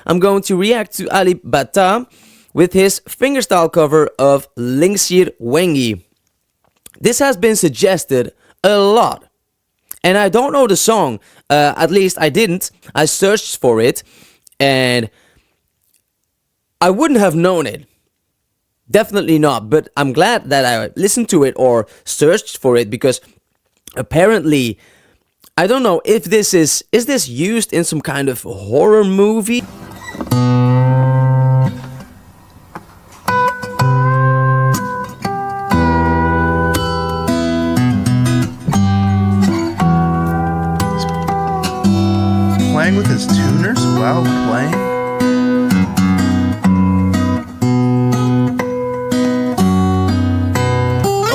I'm going to react to Ahli Bata with his fingerstyle cover of Lingsir Wengi. This has been suggested a lot, and I don't know the song. At least I didn't. I searched for it, and I wouldn't have known it. Definitely not. But I'm glad that I listened to it or searched for it, because apparently, I don't know if this is this used in some kind of horror movie? Playing with his tuners while playing?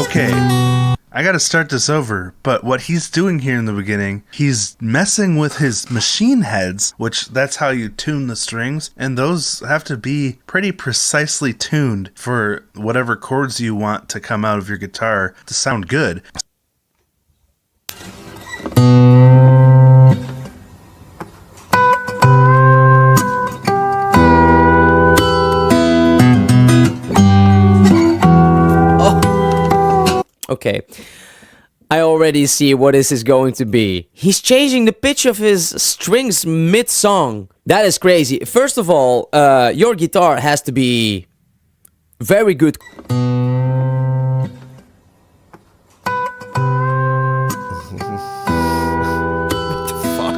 Okay, I gotta start this over, but what he's doing here in the beginning, he's messing with his machine heads, which that's how you tune the strings, and those have to be pretty precisely tuned for whatever chords you want to come out of your guitar to sound good. Okay, I already see what this is going to be. He's changing the pitch of his strings mid-song. That is crazy. First of all, your guitar has to be very good. What the fuck?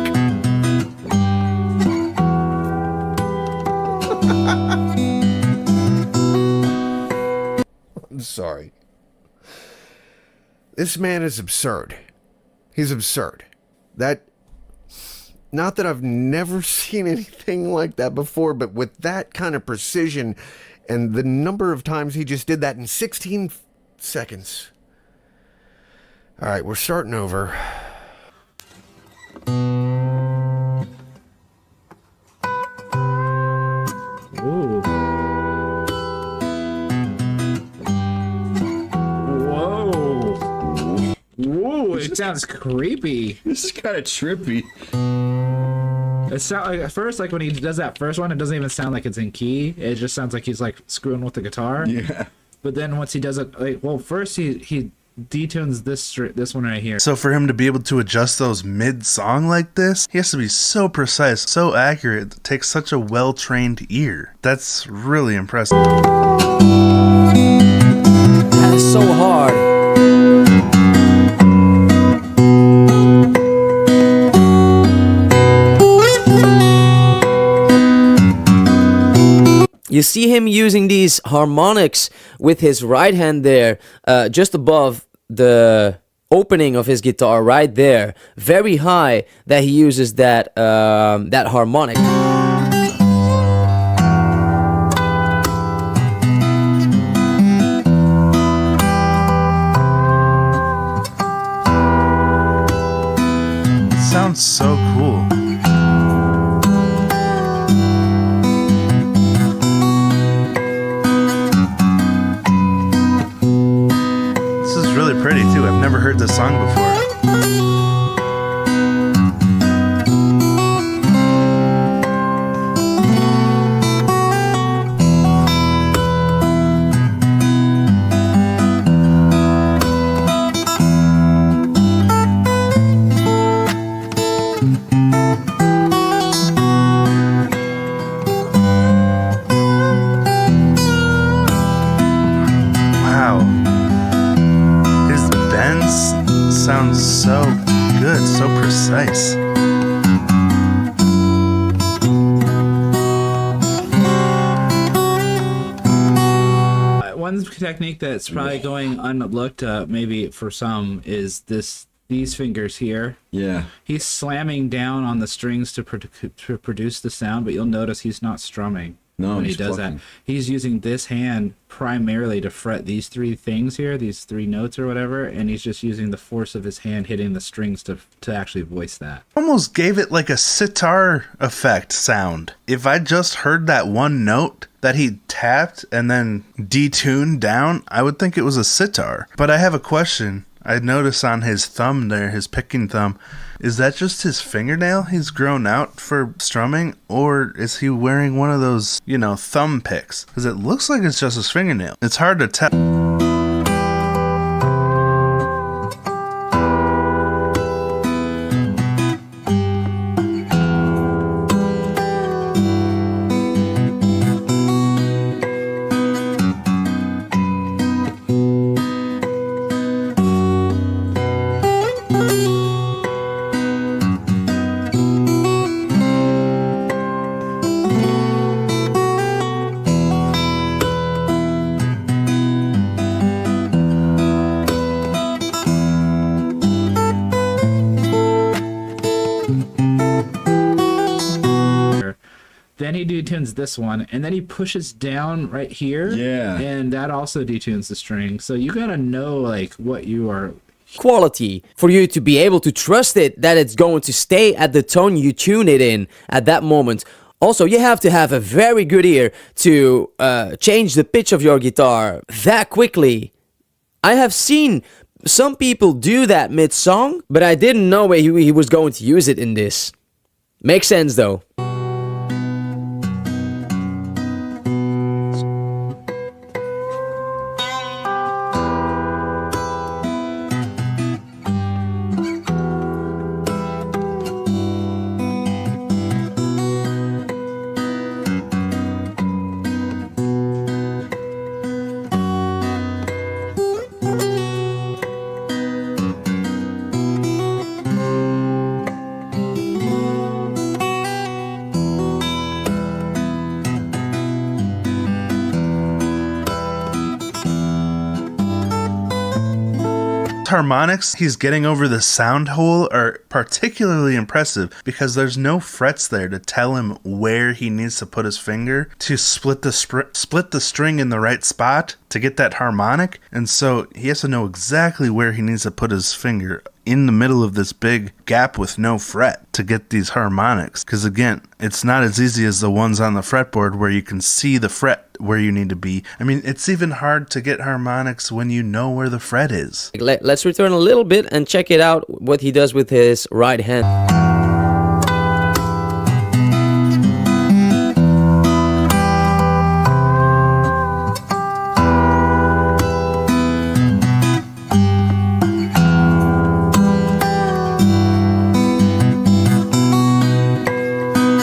I'm sorry. This man is absurd. He's absurd. Not that I've never seen anything like that before, but with that kind of precision and the number of times he just did that in 16 seconds. All right, we're starting over. Ooh. Ooh, it sounds creepy. This is kind of trippy. It sounds like, at first, like when he does that first one, it doesn't even sound like it's in key. It just sounds like he's like screwing with the guitar. Yeah. But then once he does it, like, well, first he detunes this one right here. So for him to be able to adjust those mid-song like this, he has to be so precise, so accurate, it takes such a well-trained ear. That's really impressive. That is so hard. You see him using these harmonics with his right hand there, just above the opening of his guitar, right there, very high. That he uses that that harmonic. It sounds so cool. Pretty too. I've never heard this song before. Sounds so good, so precise. One technique that's probably going unlooked, maybe for some, is these fingers here. Yeah. He's slamming down on the strings to produce the sound, but you'll notice he's not strumming. No, when he he's does plucking. that, he's using this hand primarily to fret these three things here, these three notes or whatever, and he's just using the force of his hand hitting the strings to actually voice that. Almost gave it like a sitar effect sound. If I just heard that one note that he tapped and then detuned down, I would think it was a sitar. But I have a question. I notice on his thumb there, his picking thumb, is that just his fingernail he's grown out for strumming? Or is he wearing one of those, you know, thumb picks? Because it looks like it's just his fingernail. It's hard to tell. Then he detunes this one, and then he pushes down right here. Yeah. And that also detunes the string. So you gotta know like what you are. Quality for you to be able to trust it that it's going to stay at the tone you tune it in at that moment. Also, you have to have a very good ear to change the pitch of your guitar that quickly. I have seen some people do that mid-song, but I didn't know he was going to use it in this. Makes sense though. Harmonics he's getting over the sound hole are particularly impressive because there's no frets there to tell him where he needs to put his finger to split the string in the right spot to get that harmonic, and so he has to know exactly where he needs to put his finger in the middle of this big gap with no fret to get these harmonics. Because again, it's not as easy as the ones on the fretboard where you can see the fret where you need to be. I mean, it's even hard to get harmonics when you know where the fret is. Let's return a little bit and check it out what he does with his right hand.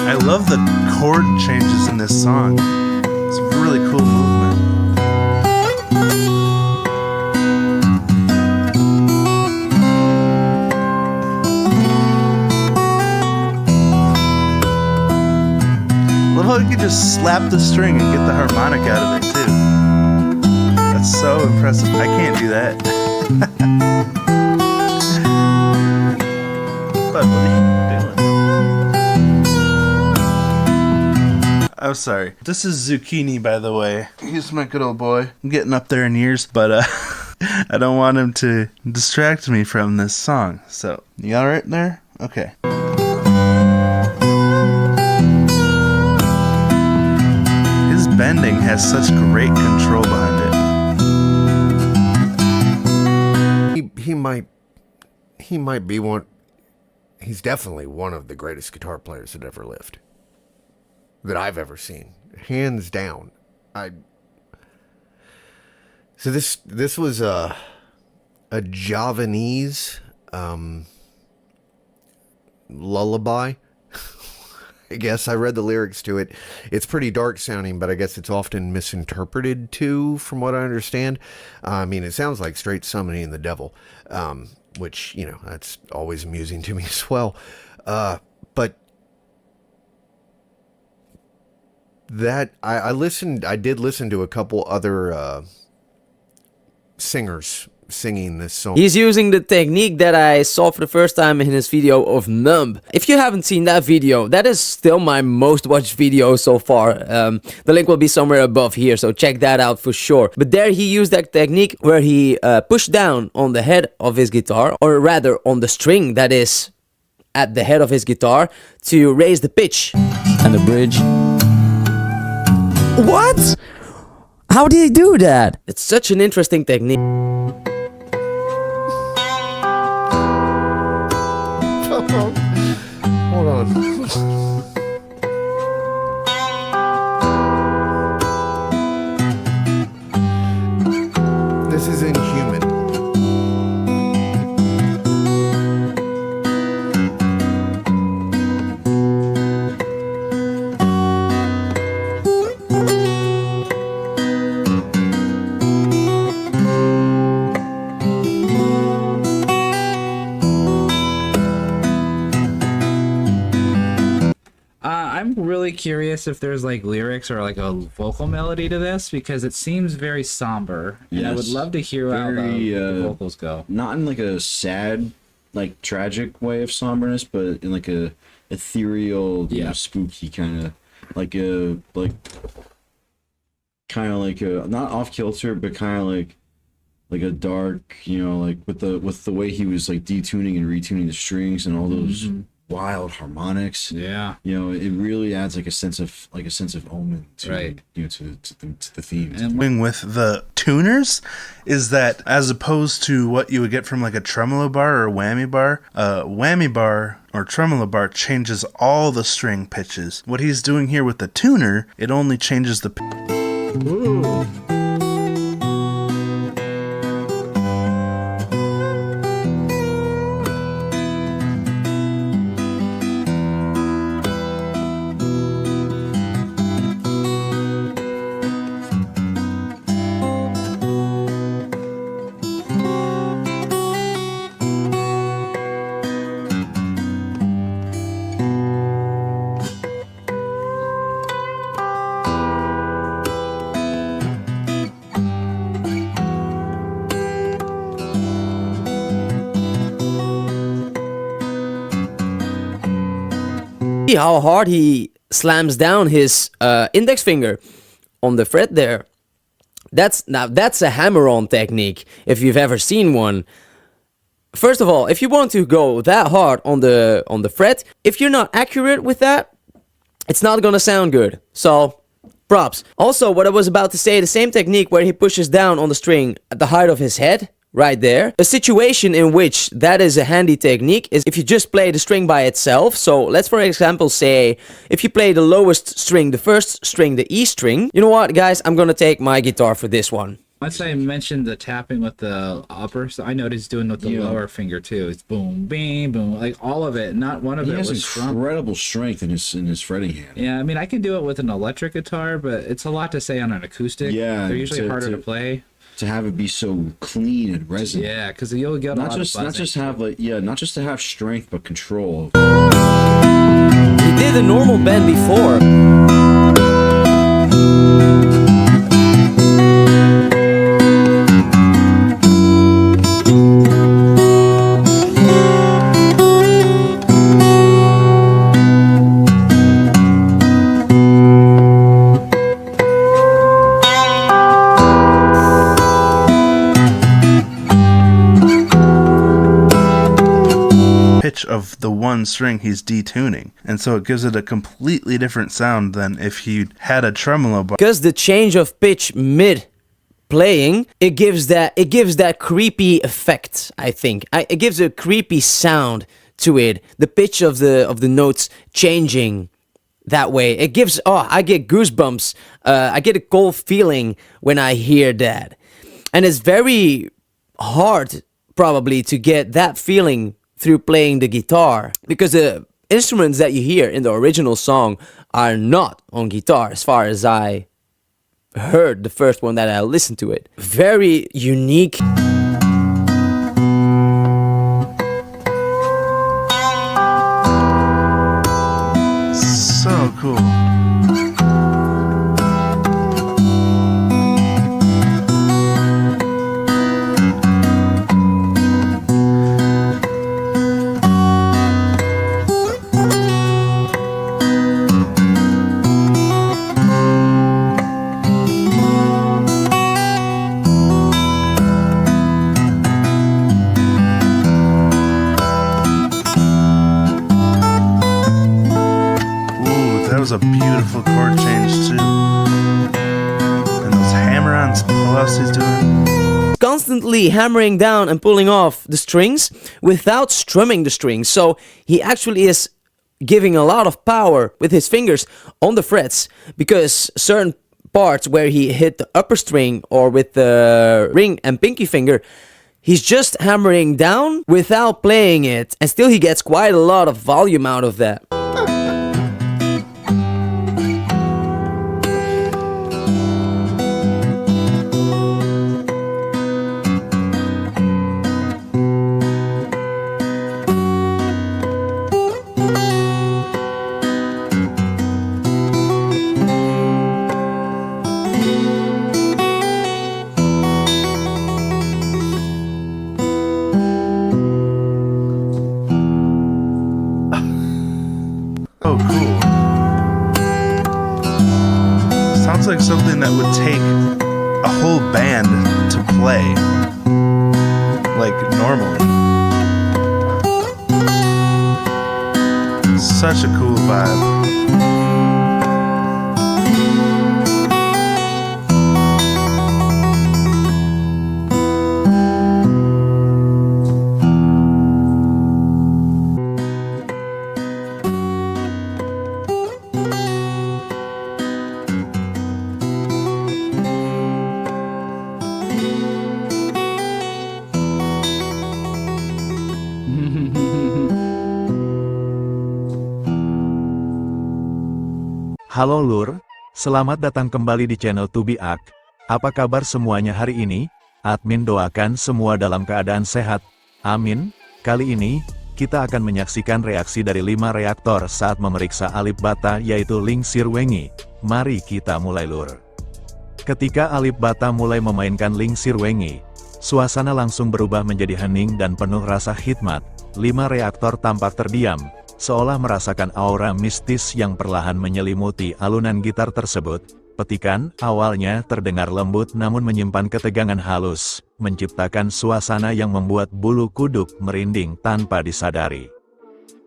I love the chord changes in this song. It's a really cool movement. Love how you can just slap the string and get the harmonic out of it too. That's so impressive. I can't do that. But what are you doing? I'm sorry. This is Zucchini, by the way. He's my good old boy. I'm getting up there in years, but I don't want him to distract me from this song. So, you all right there? Okay. His bending has such great control behind it. He might be one. He's definitely one of the greatest guitar players that ever lived. That I've ever seen, hands down. So this was a Javanese lullaby. I guess I read the lyrics to it. It's pretty dark sounding, but I guess it's often misinterpreted too, from what I understand. I mean, it sounds like straight summoning the devil, which, you know, that's always amusing to me as well. But that I did listen to a couple other singers singing this song. He's using the technique that I saw for the first time in his video of Numb. If you haven't seen that video, that is still my most watched video so far. The link will be somewhere above here, so check that out for sure. But there he used that technique where he pushed down on the head of his guitar, or rather on the string that is at the head of his guitar, to raise the pitch and the bridge. What? How did he do that? It's such an interesting technique. on. This is inhuman. I'm really curious if there's like lyrics or like a vocal melody to this, because it seems very somber, and I would Yes. love to hear how the vocals go. Not in like a sad, like tragic way of somberness, but in like a ethereal, you know, spooky kind of like a not off kilter, but kind of like a dark, you know, like with the way he was like detuning and retuning the strings and all those wild harmonics. Yeah, you know, it really adds like a sense of omen to, right, you know, to the themes. And thing with the tuners is that as opposed to what you would get from like a tremolo bar or a whammy bar or tremolo bar changes all the string pitches. What he's doing here with the tuner, it only changes the Ooh. How hard he slams down his index finger on the fret there. That's a hammer-on technique if you've ever seen one. First of all, if you want to go that hard on the fret, if you're not accurate with that, it's not gonna sound good. So, props. Also, what I was about to say, the same technique where he pushes down on the string at the height of his head, right there. A situation in which that is a handy technique is if you just play the string by itself. So let's for example say if you play the lowest string, the first string, the E string. You know what, guys, I'm gonna take my guitar for this one. Once I mentioned the tapping with the upper, so I know what he's doing with the lower finger too. It's boom, bing, boom, like all of it. Not one of He it has was strummed. incredible strength in his fretting hand. Yeah, I mean, I can do it with an electric guitar, but it's a lot to say on an acoustic. Yeah, They're usually harder to play. To have it be so clean and resonant. Yeah, because you'll get a lot of buzzing. not just to have strength, but control. He did a normal bend before. of the one string he's detuning, and so it gives it a completely different sound than if he had a tremolo bar. Because the change of pitch mid playing, it gives that creepy effect, I think. It gives a creepy sound to it. The pitch of the notes changing that way. It gives, I get goosebumps. I get a cold feeling when I hear that. And it's very hard probably to get that feeling through playing the guitar, because the instruments that you hear in the original song are not on guitar, as far as I heard the first one that I listened to it. Very unique. So cool. That was a beautiful chord change too. And those hammer-ons plus he's doing. Constantly hammering down and pulling off the strings without strumming the strings. So he actually is giving a lot of power with his fingers on the frets, because certain parts where he hit the upper string or with the ring and pinky finger, he's just hammering down without playing it, and still he gets quite a lot of volume out of that. Oh, cool. Sounds like something that would take a whole band to play, like normally. Such a cool vibe. Halo Lur, selamat datang kembali di channel Tidak. Apa kabar semuanya hari ini? Admin doakan semua dalam keadaan sehat. Amin. Kali ini, kita akan menyaksikan reaksi dari 5 reaktor saat memeriksa Alip Bata yaitu Lingsir Wengi. Mari kita mulai Lur. Ketika Alip Bata mulai memainkan Lingsir Wengi, suasana langsung berubah menjadi hening dan penuh rasa hikmat. 5 reaktor tampak terdiam, seolah merasakan aura mistis yang perlahan menyelimuti alunan gitar tersebut. Petikan awalnya terdengar lembut namun menyimpan ketegangan halus, menciptakan suasana yang membuat bulu kuduk merinding tanpa disadari.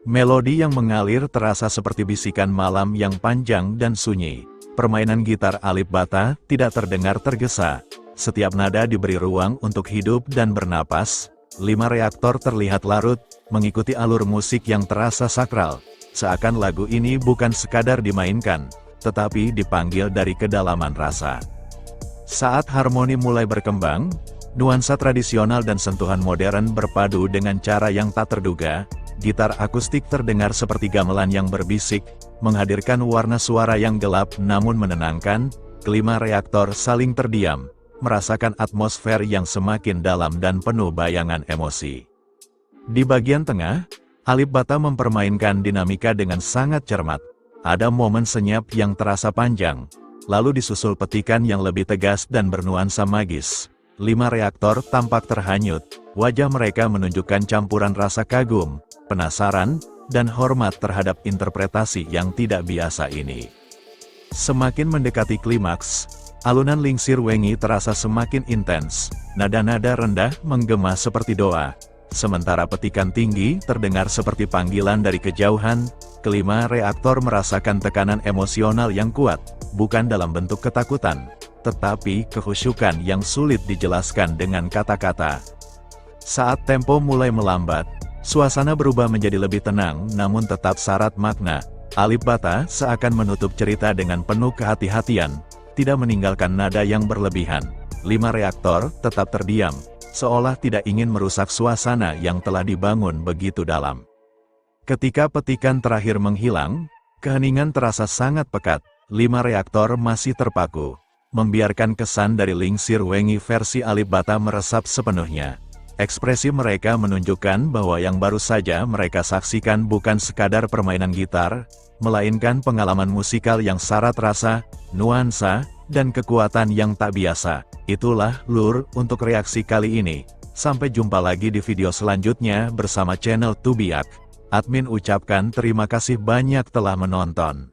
Melodi yang mengalir terasa seperti bisikan malam yang panjang dan sunyi. Permainan gitar Alip Bata tidak terdengar tergesa. Setiap nada diberi ruang untuk hidup dan bernapas. 5 reaktor terlihat larut, mengikuti alur musik yang terasa sakral, seakan lagu ini bukan sekadar dimainkan, tetapi dipanggil dari kedalaman rasa. Saat harmoni mulai berkembang, nuansa tradisional dan sentuhan modern berpadu dengan cara yang tak terduga. Gitar akustik terdengar seperti gamelan yang berbisik, menghadirkan warna suara yang gelap namun menenangkan. Kelima reaktor saling terdiam, merasakan atmosfer yang semakin dalam dan penuh bayangan emosi. Di bagian tengah, Alip Bata mempermainkan dinamika dengan sangat cermat. Ada momen senyap yang terasa panjang, lalu disusul petikan yang lebih tegas dan bernuansa magis. 5 reaktor tampak terhanyut, wajah mereka menunjukkan campuran rasa kagum, penasaran, dan hormat terhadap interpretasi yang tidak biasa ini. Semakin mendekati klimaks, alunan Lingsir Wengi terasa semakin intens, nada-nada rendah menggema seperti doa, sementara petikan tinggi terdengar seperti panggilan dari kejauhan. Kelima reaktor merasakan tekanan emosional yang kuat, bukan dalam bentuk ketakutan, tetapi kekhusyukan yang sulit dijelaskan dengan kata-kata. Saat tempo mulai melambat, suasana berubah menjadi lebih tenang namun tetap syarat makna. Alip Bata seakan menutup cerita dengan penuh kehati-hatian, tidak meninggalkan nada yang berlebihan. 5 reaktor tetap terdiam, seolah tidak ingin merusak suasana yang telah dibangun begitu dalam. Ketika petikan terakhir menghilang, keheningan terasa sangat pekat. 5 reaktor masih terpaku, membiarkan kesan dari Lingsir Wengi versi Alip Bata meresap sepenuhnya. Ekspresi mereka menunjukkan bahwa yang baru saja mereka saksikan bukan sekadar permainan gitar, melainkan pengalaman musikal yang syarat rasa, nuansa, dan kekuatan yang tak biasa. Itulah Lur untuk reaksi kali ini. Sampai jumpa lagi di video selanjutnya bersama channel Tidak. Admin ucapkan terima kasih banyak telah menonton.